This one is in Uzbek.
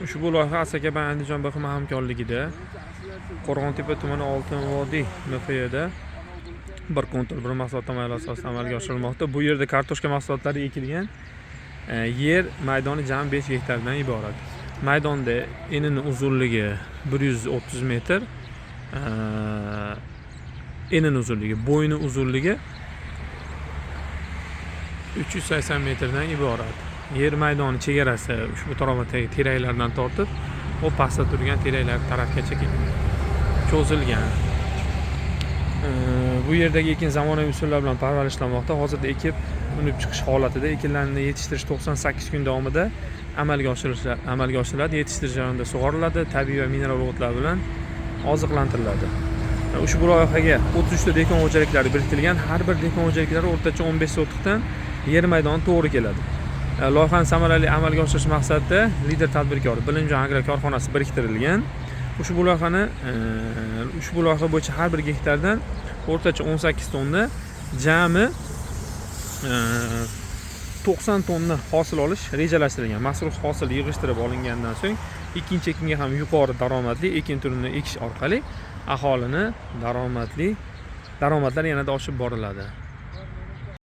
Ushbu loyiha Asaka Andijon BXM hamkorligida Qo'rg'ontepa tumani Oltinvodiy MFYda bir kontur bir mahsulot tamoyili asosida amalga oshirilmoqda. Bu yerda kartoshka mahsulotlari ekilgan. Yer maydoni jami 5 gektardan iborat. Maydonda enining uzunligi 130 metr, enining uzunligi, bo'yni uzunligi 380 metrdan iborat. Yer maydoni chegarasi ushbu tarafdagi teraklardan tortib, o pastda turgan teraklar tarafgacha cho'zilgan. Bu yerdagi ekin zamonaviy usullar bilan parvarishlanmoqda. Hozirda ekib, unib chiqish holatida ekinlarni yetishtirish 98 kun davomida amalga oshiriladi. Yetishtirish jarayonida sug'oriladi, tabiiy va mineral o'g'itlar bilan oziqlantiriladi. Ushbu loyihaga 33 ta dehqon xo'jaliklari biriktirilgan. Har bir dehqon xo'jaliklari o'rtacha 15 sotixdan yer maydoni to'g'ri keladi. Loyihani samarali amalga oshirish maqsadida lider tadbirkor Bilimjon agrar korxonasi biriktirilgan. Ushbu loyiha bo'yicha har bir gektardan o'rtacha 18 tonna, jami 90 tonna hosil olish rejalashtirilgan. Mahsulot hosil yig'ishtirib olingandan so'ng ikkinchi ekinga ham yuqori daromadli ekin turini ekish orqali aholini daromadlar yanada oshib boriladi.